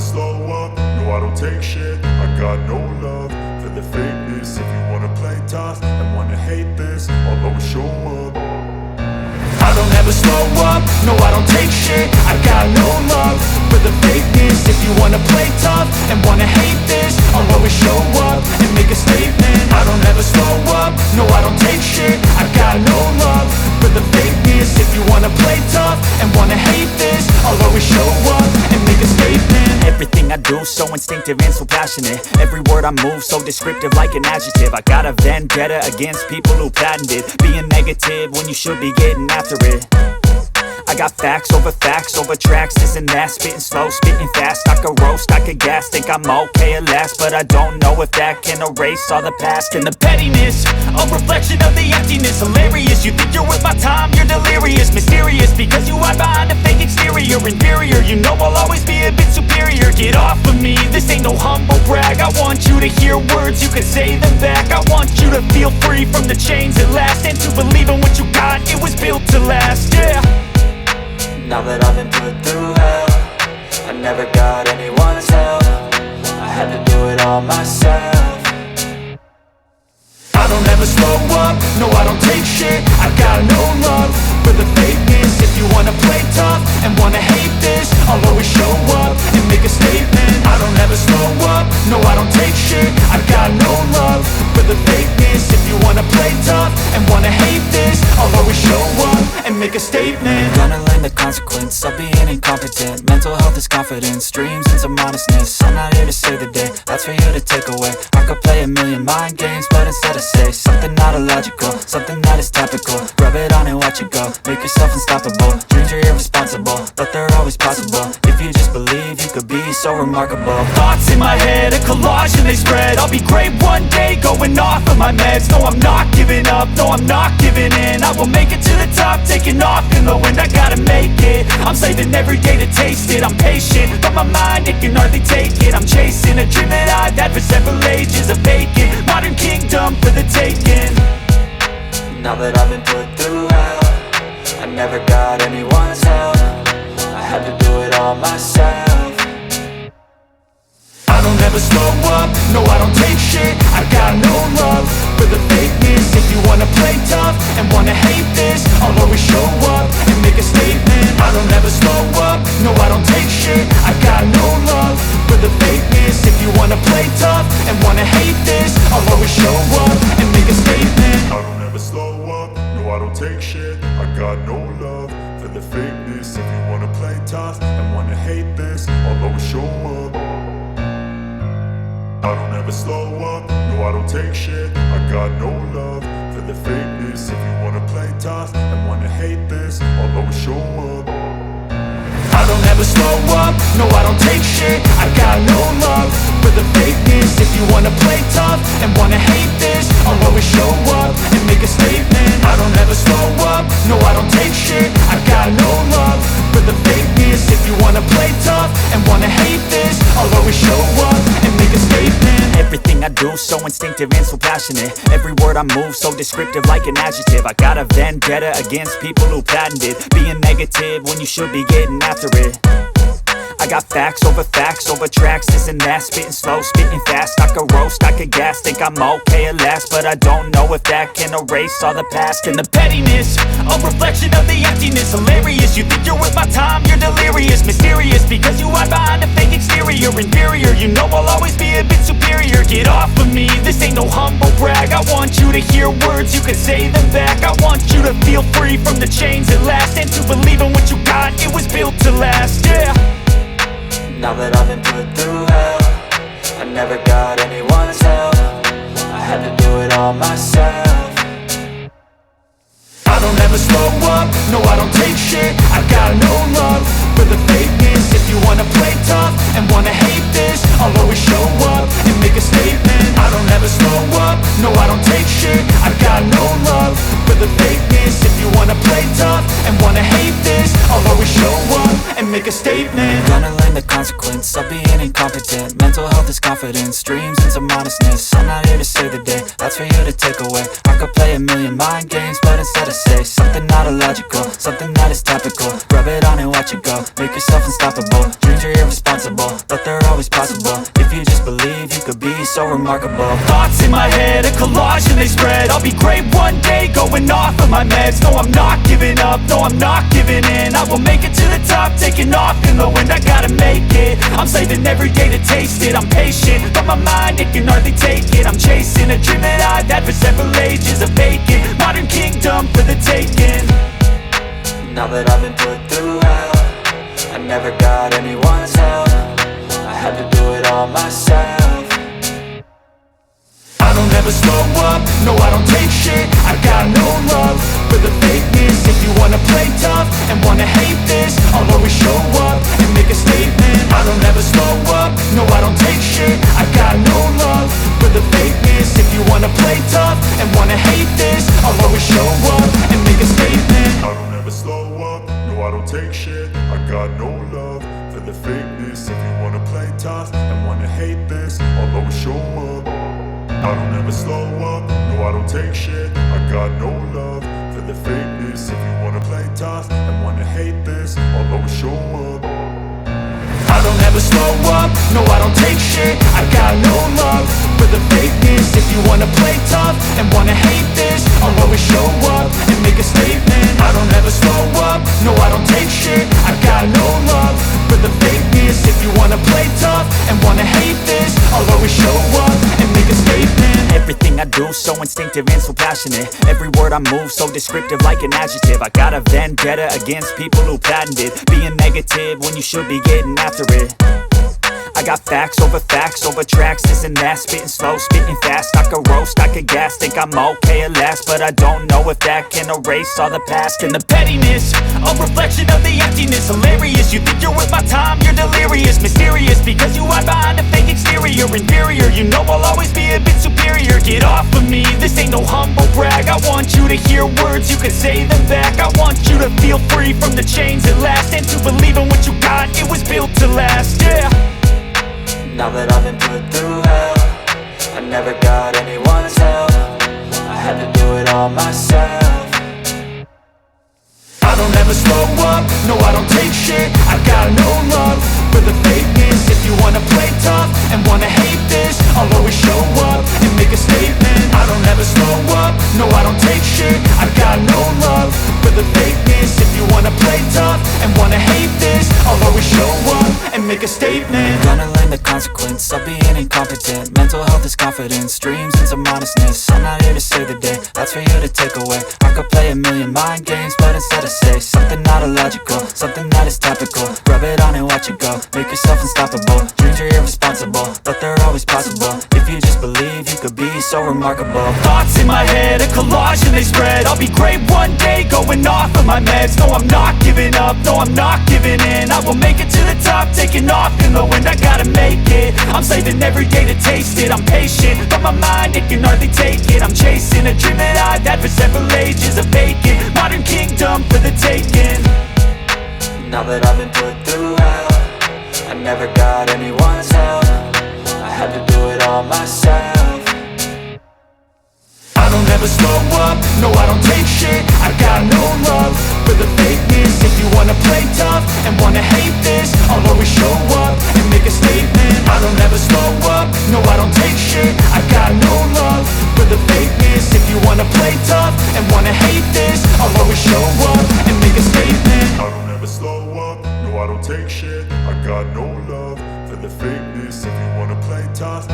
slow up, no I don't take shit. I got no love for the fakeness. If you wanna play tough and wanna hate this, I'll always show up. I don't ever slow up, no I don't take shit. I got no love for the fakeness. If you wanna play tough and wanna hate this, I'll always show up and make a statement. I don't ever slow up, no I don't take shit. I got no love for the fakeness. If you wanna play tough and wanna hate this, I'll always show up and make a statement. Everything I do so instinctive and so passionate. Every word I move so descriptive like an adjective. I got a vendetta against people who patented being negative when you should be getting after it. I got facts over tracks, this and that. Spitting slow, spitting fast. I could roast, I could gas. Think I'm okay at last, but I don't know if that can erase all the past. And the pettiness, a reflection of the emptiness. Hilarious, you think you're worth my time, you're delirious. Mysterious, because you hide behind a fake exterior. Inferior, you know I'll always be a bit superior. Get off of me, this ain't no humble brag. I want you to hear words, you can say them back. I want you to feel free from the chains at last, and to believe in what you got, it was built to last, yeah. Now that I've been put through hell, I never got anyone's help. I had to do it all myself. I don't ever slow up, no I don't take shit. I got no love for the fakeness. If you wanna play tough and wanna hate this, I'll always show up and make a statement. I don't ever slow up, no I don't take shit. I got no love for the fakeness. If you wanna play tough and wanna hate this, I'll always show up and make a statement. Gonna learn the consequence of being incompetent. Mental health is confidence, dreams and some honestness. I'm not here to save the day, that's for you to take away. I could play a million mind games, but instead I say something not illogical, something that is topical. Rub it on and watch it go, make yourself unstoppable. Dreams are irresponsible, but they're always possible. If you just believe, you could be so remarkable. Thoughts in my head, a collage and they spread. I'll be great one day, going off of my meds. No, I'm not giving up, no, I'm not giving in. I will make it to the top, taking off in the wind. I gotta make it, I'm saving every day to taste it. I'm patient, but my mind, it can hardly take it. I'm chasing a dream that I've had for several ages. A vacant, modern kingdom for the taking. Now that I've been put through hell, I never got anyone's help. I had to do it all myself. I don't ever slow up, no I don't take shit. I got no love for the fakeness. If you wanna play tough and wanna hate this, I'll always show up and make a statement. I don't ever slow up, no I don't take shit. I got no love for the fakeness. If you wanna play tough and wanna hate this, I'll always show up and make a statement. I don't ever slow up, no I don't take shit. I got no love for the fakeness. If you wanna play tough and wanna hate this, I'll always show up. I don't ever slow up, no I don't take shit. I got no love for the fakeness. If you wanna play tough and wanna hate this, I'll always show up. I don't ever slow up, no I don't take shit. I got no love for the fakeness. If you wanna play tough and wanna hate this, I'll always show up and make a statement. I don't ever slow up, no I don't take shit. I got no love for the fakeness. If you wanna play tough and wanna hate this, I'll always show up and make a statement. Everything I do so instinctive and so passionate. Every word I move so descriptive like an adjective. I got a vendetta against people who patented being negative when you should be getting after it. I got facts over tracks, this and that. Spitting slow, spitting fast. I could roast, I could gas. Think I'm okay at last, but I don't know if that can erase all the past. And the pettiness, a reflection of the emptiness. Hilarious, you think you're worth my time, you're delirious. Mysterious, because you hide behind a fake exterior. Inferior, you know I'll always be a bit superior. Get off of me, this ain't no humble brag. I want you to hear words, you can say them back. I want you to feel free from the chains at last, and to believe in what you got, it was built to last, yeah. Now that I've been put through hell, I never got anyone's help. I had to do it all myself. I don't ever slow up, no I don't take shit. I got no love for the fakeness. If you wanna play tough and wanna hate this, I'll always show up and make a statement. I don't ever slow up, no I don't take shit. I got no love for the fakeness. If you wanna play tough and wanna hate this, I'll always show up and make a statement. Gonna learn the consequence of being incompetent. Mental health is confidence, dreams and some honestness. I'm not here to save the day, that's for you to take away. I could play a million mind games, but instead I say something not illogical, something that is topical. Rub it on and watch it go, make yourself unstoppable. Dreams are irresponsible, but they're always possible. If you just believe, you could be so remarkable. Thoughts in my head, a collage and they spread. I'll be great one day, going off of my meds. No, I'm not giving up, no, I'm not giving in. I will make it to the top, taking off in the wind. I gotta make it, I'm saving every day to taste it. I'm patient, but my mind, it can hardly take it. I'm chasing a dream that I've had for several ages. A vacant, modern kingdom for the taking. Now that I've been put through hell, I never got anyone's help. I had to do it all myself. I don't ever slow up, no I don't take shit. I got no love for the fakeness. If you wanna play tough and wanna hate this, I'll always show up and make a statement. I don't ever slow up, no I don't take shit. I got no love for the fakeness. If you wanna play tough and wanna hate this, I'll always show up and make a statement. I don't ever slow up, no I don't take shit. I got no love for the fakeness. If you wanna play tough and wanna hate this, I'll always show up. I don't ever slow up, no I don't take shit. I got no love for the fakeness. If you wanna play tough and wanna hate this, I'll always show up. I don't ever slow up, no I don't take shit. I got no love for the fakeness. If you wanna play tough and wanna hate this, I'll always show up and make a statement. I don't ever slow up, no I don't take shit. I got no love for the fakeness. If you wanna play tough and wanna hate this, I'll always show up and make a statement. Everything I do so instinctive and so passionate. Every word I move so descriptive like an adjective. I got a vendetta against people who patented being negative when you should be getting after it. I got facts over tracks, this and that. Spitting slow, spitting fast. I could roast, I could gas. Think I'm okay at last, but I don't know if that can erase all the past. And the pettiness, a reflection of the emptiness. Hilarious, you think you're worth my time, you're delirious. Mysterious, because you hide behind a fake exterior. Inferior, you know I'll always be a bit superior. Get off of me, this ain't no humble brag. I want you to hear words, you can say them back. I want you to feel free from the chains at last, and to believe in what you got, it was built to last, yeah. Now that I've been put through hell, I never got anyone's help. I had to do it all myself. I don't ever slow up, no I don't take shit. I got no love for the fakeness. If you wanna play tough and wanna hate this, I'll always show up and make a statement. I don't ever slow up, no I don't take shit. I got no love for the fakeness. If you wanna play tough and wanna hate this, I'll always show up and make a statement. Gonna learn the consequence of being incompetent. Mental health is confidence, dreams and some honestness. I'm not here to save the day, that's for you to take away. I could play a million mind games, but instead I say something not illogical, something that is topical. Rub it on and watch it go, make yourself unstoppable. Dreams are irresponsible, but they're always possible. If you just believe, you could be so remarkable. Thoughts in my head, a collage and they spread. I'll be great one day, going off of my meds. No, I'm not giving up, no, I'm not giving in. I will make it to the top, taking off in the wind. I gotta make it, I'm saving every day to taste it. I'm patient, but my mind, it can hardly take it. I'm chasing a dream that I've had for several ages. A vacant, modern kingdom for the taking. Now that I've been put through hell, I never got anyone's help. I had to do it all myself. I don't ever slow up, no I don't take shit. I got no love for the fakeness. If you wanna play tough and wanna hate this, I'll always show up and make a statement. I don't ever slow up, no I don't take shit. I got no love for the fakeness. If you wanna play tough and wanna hate this, I'll always show up and make a statement. I don't ever slow up, no I don't take shit. I got no love for the fakeness. If you wanna play tough